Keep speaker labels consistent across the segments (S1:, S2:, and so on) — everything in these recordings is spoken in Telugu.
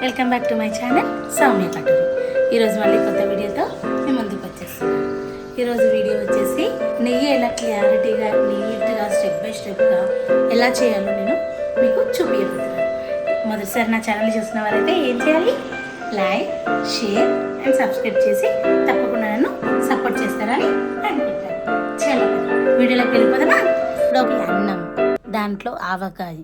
S1: Welcome back to my channel Soumya Katuri. ఈరోజు మళ్ళీ కొత్త వీడియోతో మేము ముందుకు వచ్చేస్తున్నాను. ఈరోజు వీడియో వచ్చేసి నెయ్యి ఎలా క్లారిటీగా నీట్గా స్టెప్ బై స్టెప్గా ఎలా చేయాలో నేను మీకు చూపించబోతున్నాను. మొదటిసారి నా ఛానల్ చూసిన వారైతే ఏం చేయాలి? లైక్, షేర్ అండ్ సబ్స్క్రైబ్ చేసి తప్పకుండా నన్ను సపోర్ట్ చేస్తారని అనుకుంటాను. చాలా వీడియోలోకి వెళ్ళిపోదామా? ఇప్పుడు అన్నం, దాంట్లో ఆవకాయ,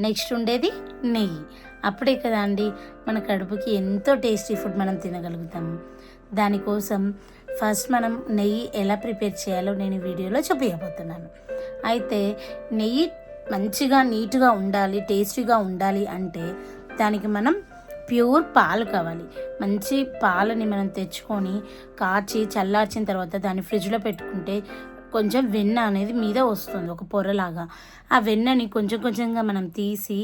S1: నెక్స్ట్ ఉండేది నెయ్యి. అప్పుడే కదా అండి మన కడుపుకి ఎంతో టేస్టీ ఫుడ్ మనం తినగలుగుతాము. దానికోసం ఫస్ట్ మనం నెయ్యి ఎలా ప్రిపేర్ చేయాలో నేను వీడియోలో చూపించబోతున్నాను. అయితే నెయ్యి మంచిగా నీట్గా ఉండాలి, టేస్టీగా ఉండాలి అంటే దానికి మనం ప్యూర్ పాలు కావాలి. మంచి పాలని మనం తెచ్చుకొని కాచి చల్లార్చిన తర్వాత దాన్ని ఫ్రిడ్జ్లో పెట్టుకుంటే కొంచెం వెన్న అనేది మీద వస్తుంది, ఒక పొరలాగా. ఆ వెన్నని కొంచెం కొంచెంగా మనం తీసి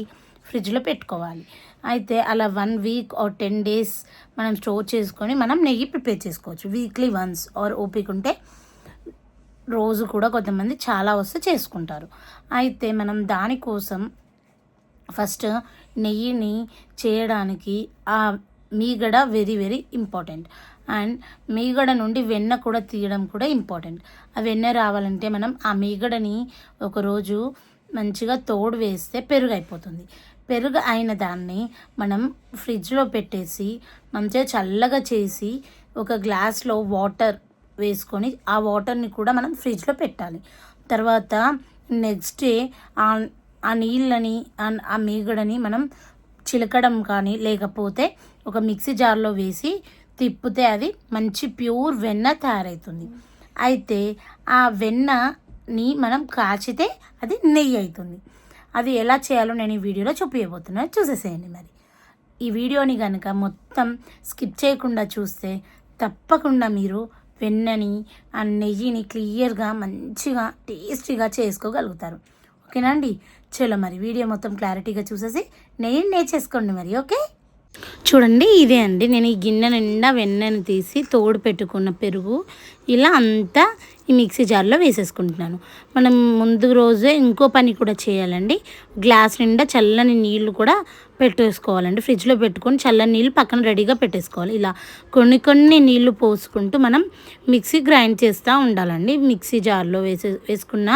S1: ఫ్రిడ్జ్లో పెట్టుకోవాలి. అయితే అలా 1 వీక్ ఆర్ 10 డేస్ మనం స్టోర్ చేసుకొని మనం నెయ్యి ప్రిపేర్ చేసుకోవచ్చు. వీక్లీ వన్స్ ఆర్ ఓపిక ఉంటే రోజు కూడా కొంతమంది చాలా వస్తే చేసుకుంటారు. అయితే మనం దానికోసం ఫస్ట్ నెయ్యిని చేయడానికి ఆ మీగడ వెరీ వెరీ ఇంపార్టెంట్. అండ్ మీగడ నుండి వెన్న కూడా తీయడం కూడా ఇంపార్టెంట్. ఆ వెన్న రావాలంటే మనం ఆ మీగడని ఒకరోజు మంచిగా తోడు వేస్తే పెరుగు అయిపోతుంది. పెరుగు అయిన దాన్ని మనం ఫ్రిడ్జ్లో పెట్టేసి మంచిగా చల్లగా చేసి ఒక గ్లాస్లో వాటర్ వేసుకొని ఆ వాటర్ని కూడా మనం ఫ్రిడ్జ్లో పెట్టాలి. తర్వాత నెక్స్ట్ డే ఆ నీళ్ళని ఆ మీగడని మనం చిలకడం కానీ లేకపోతే ఒక మిక్సీ జార్లో వేసి తిప్పితే అది మంచి ప్యూర్ వెన్న తయారవుతుంది. అయితే ఆ వెన్నని మనం కాచితే అది నెయ్యి అవుతుంది. అది ఎలా చేయాలో నేను ఈ వీడియోలో చూపించబోతున్నాను, చూసేసేయండి. మరి ఈ వీడియోని కనుక మొత్తం స్కిప్ చేయకుండా చూస్తే తప్పకుండా మీరు వెన్నని ఆ నెయ్యిని క్లియర్గా మంచిగా టేస్టీగా చేసుకోగలుగుతారు. ఓకేనా అండి? చలో మరి వీడియో మొత్తం క్లారిటీగా చూసేసి నెయ్యి నేర్చేసుకోండి మరి. ఓకే, చూడండి, ఇదే అండి నేను ఈ గిన్నె నిండా వెన్నను తీసి తోడు పెట్టుకున్న పెరుగు ఇలా అంతా ఈ మిక్సీ జార్లో వేసేసుకుంటున్నాను. మనం ముందు రోజే ఇంకో పని కూడా చేయాలండి. గ్లాస్ నిండా చల్లని నీళ్ళు కూడా పెట్టేసుకోవాలండి. ఫ్రిడ్జ్లో పెట్టుకొని చల్లని నీళ్ళు పక్కన రెడీగా పెట్టేసుకోవాలి. ఇలా కొన్ని కొన్ని నీళ్లు పోసుకుంటూ మనం మిక్సీ గ్రైండ్ చేస్తూ ఉండాలండి. మిక్సీ జార్లో వేసుకున్న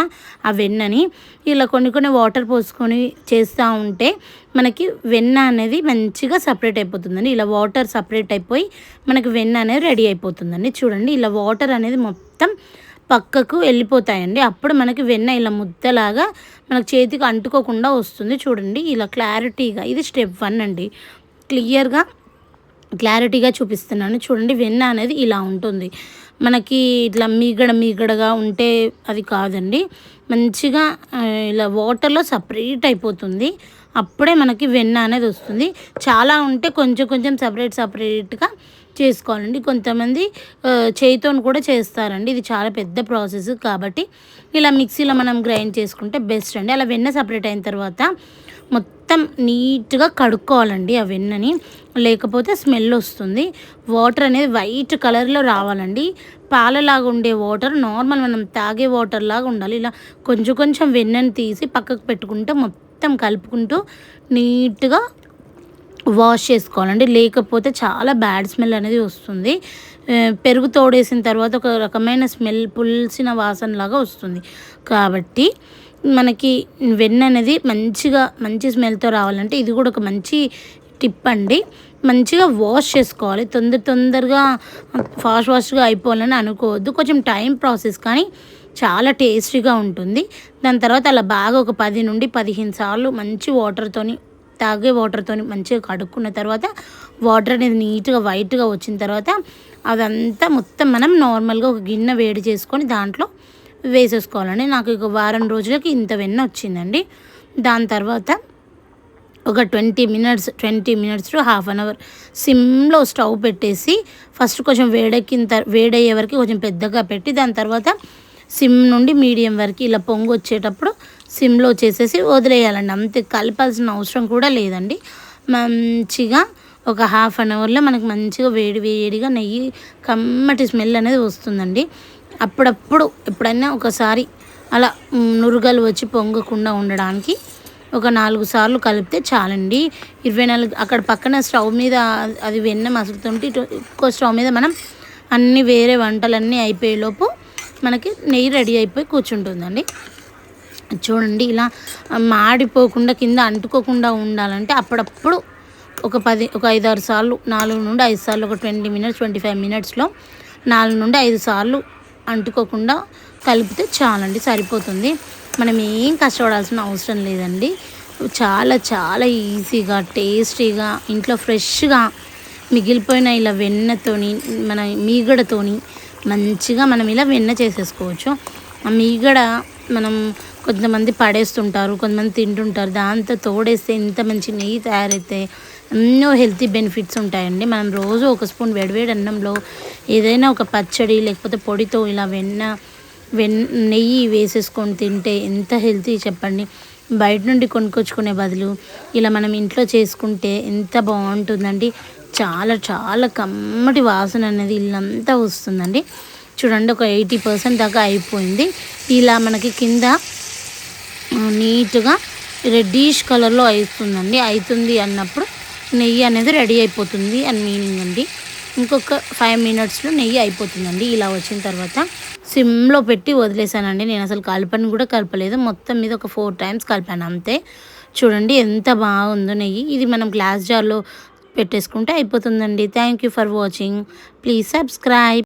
S1: ఆ వెన్నని ఇలా కొన్ని కొన్ని వాటర్ పోసుకొని చేస్తూ ఉంటే మనకి వెన్న అనేది మంచిగా సపరేట్ అయిపోతుందండి. ఇలా వాటర్ సపరేట్ అయిపోయి మనకి వెన్న అనేది రెడీ అయిపోతుందండి. చూడండి, ఇలా వాటర్ అనేది మొత్తం పక్కకు వెళ్ళిపోతాయండి. అప్పుడు మనకి వెన్న ఇలా ముద్దలాగా మనకు చేతికి అంటుకోకుండా వస్తుంది. చూడండి, ఇలా క్లారిటీగా, ఇది స్టెప్ 1 అండి. క్లారిటీగా చూపిస్తున్నాను. చూడండి, వెన్న అనేది ఇలా ఉంటుంది. మనకి ఇట్లా మీగడగా ఉంటే అది కాదండి. మంచిగా ఇలా వాటర్లో సపరేట్ అయిపోతుంది. అప్పుడే మనకి వెన్న అనేది వస్తుంది. చాలా ఉంటే కొంచెం కొంచెం సపరేట్గా చేసుకోవాలండి. కొంతమంది చేయితో కూడా చేస్తారండి. ఇది చాలా పెద్ద ప్రాసెస్ కాబట్టి ఇలా మిక్సీలో మనం గ్రైండ్ చేసుకుంటే బెస్ట్ అండి. అలా వెన్న సపరేట్ అయిన తర్వాత మొత్తం నీట్గా కడుక్కోవాలండి ఆ వెన్నని, లేకపోతే స్మెల్ వస్తుంది. వాటర్ అనేది వైట్ కలర్లో రావాలండి. పాలలాగా ఉండే వాటర్ నార్మల్ మనం తాగే వాటర్ లాగా ఉండాలి. ఇలా కొంచెం కొంచెం వెన్నని తీసి పక్కకు పెట్టుకుంటే మొత్తం కలుపుకుంటూ నీట్గా వాష్ చేసుకోవాలండి. లేకపోతే చాలా బ్యాడ్ స్మెల్ అనేది వస్తుంది. పెరుగు తోడేసిన తర్వాత ఒక రకమైన స్మెల్, పులిసిన వాసనలాగా వస్తుంది. కాబట్టి మనకి వెన్న అనేది మంచి స్మెల్తో రావాలంటే ఇది కూడా ఒక మంచి టిప్ అండి. మంచిగా వాష్ చేసుకోవాలి. తొందరగా ఫాస్ట్గా అయిపోవాలని అనుకోవద్దు. కొంచెం టైం ప్రాసెస్, కానీ చాలా టేస్టీగా ఉంటుంది. దాని తర్వాత అలా బాగా ఒక 10 నుండి 15 సార్లు మంచి తాగే వాటర్తో మంచిగా కడుక్కున్న తర్వాత వాటర్ అనేది నీట్గా వైట్గా వచ్చిన తర్వాత అదంతా మొత్తం మనం నార్మల్గా ఒక గిన్నె వేడి చేసుకొని దాంట్లో వేసేసుకోవాలండి. నాకు ఒక వారం రోజులకి ఇంత వెన్న వచ్చిందండి. దాని తర్వాత ఒక 20 minutes to half an hour సిమ్లో స్టవ్ పెట్టేసి ఫస్ట్ కొంచెం వేడయ్యే వరకు కొంచెం పెద్దగా పెట్టి దాని తర్వాత సిమ్ నుండి మీడియం వరకు ఇలా పొంగు వచ్చేటప్పుడు సిమ్లో చేసేసి వదిలేయాలండి. అంతే, కలపాల్సిన అవసరం కూడా లేదండి. మంచిగా ఒక హాఫ్ అన్ అవర్లో మనకి మంచిగా వేడిగా నెయ్యి కమ్మటి స్మెల్ అనేది వస్తుందండి. ఎప్పుడైనా ఒకసారి అలా నురుగలు వచ్చి పొంగకుండా ఉండడానికి ఒక 4 సార్లు కలిపితే చాలండి. 24 అక్కడ పక్కన స్టవ్ మీద అది వెన్న మసులుతుంటే ఇంకో స్టవ్ మీద మనం అన్ని వేరే వంటలన్నీ అయిపోయేలోపు మనకి నెయ్యి రెడీ అయిపోయి కూర్చుంటుందండి. చూడండి ఇలా మాడిపోకుండా కింద అంటుకోకుండా ఉండాలంటే అప్పుడప్పుడు ఒక 5-6 సార్లు 4 నుండి 5 సార్లు ఒక 20 మినిట్స్ 25 మినిట్స్లో 4 నుండి 5 సార్లు అంటుకోకుండా కలిపితే చాలండి, సరిపోతుంది. మనం ఏం కష్టపడాల్సిన అవసరం లేదండి. చాలా చాలా ఈజీగా టేస్టీగా ఇంట్లో ఫ్రెష్గా మిగిలిపోయిన ఇలా వెన్నతోని మన మీగడతోని మంచిగా మనం ఇలా వెన్న చేసేసుకోవచ్చు. ఆ మీగడ మనం కొంతమంది పడేస్తుంటారు, కొంతమంది తింటుంటారు. దాంతో తోడేస్తే ఇంత మంచి నెయ్యి తయారైతే ఎన్నో హెల్తీ బెనిఫిట్స్ ఉంటాయండి. మనం రోజు ఒక స్పూన్ వేడివేడి అన్నంలో ఏదైనా ఒక పచ్చడి లేకపోతే పొడితో ఇలా నెయ్యి వేసేసుకొని తింటే ఎంత హెల్తీ చెప్పండి. బయట నుండి కొనుక్కొచ్చుకునే బదులు ఇలా మనం ఇంట్లో చేసుకుంటే ఎంత బాగుంటుందండి. చాలా చాలా కమ్మటి వాసన అనేది ఇల్లంతా వస్తుందండి. చూడండి ఒక 80% దాకా అయిపోయింది. ఇలా మనకి కింద నీట్గా రెడ్డిష్ కలర్లో అవుతుంది అన్నప్పుడు నెయ్యి అనేది రెడీ అయిపోతుంది అని మీనింగ్ అండి. ఇంకొక 5 మినిట్స్లో నెయ్యి అయిపోతుందండి. ఇలా వచ్చిన తర్వాత సిమ్లో పెట్టి వదిలేసానండి. నేను అసలు కలపలేదు. మొత్తం మీద ఒక 4 టైమ్స్ కలిపాను అంతే. చూడండి ఎంత బాగుందో నెయ్యి. ఇది మనం గ్లాస్ జార్లో పెట్టేసుకుంటే అయిపోతుందండి. Thank you for watching. Please subscribe.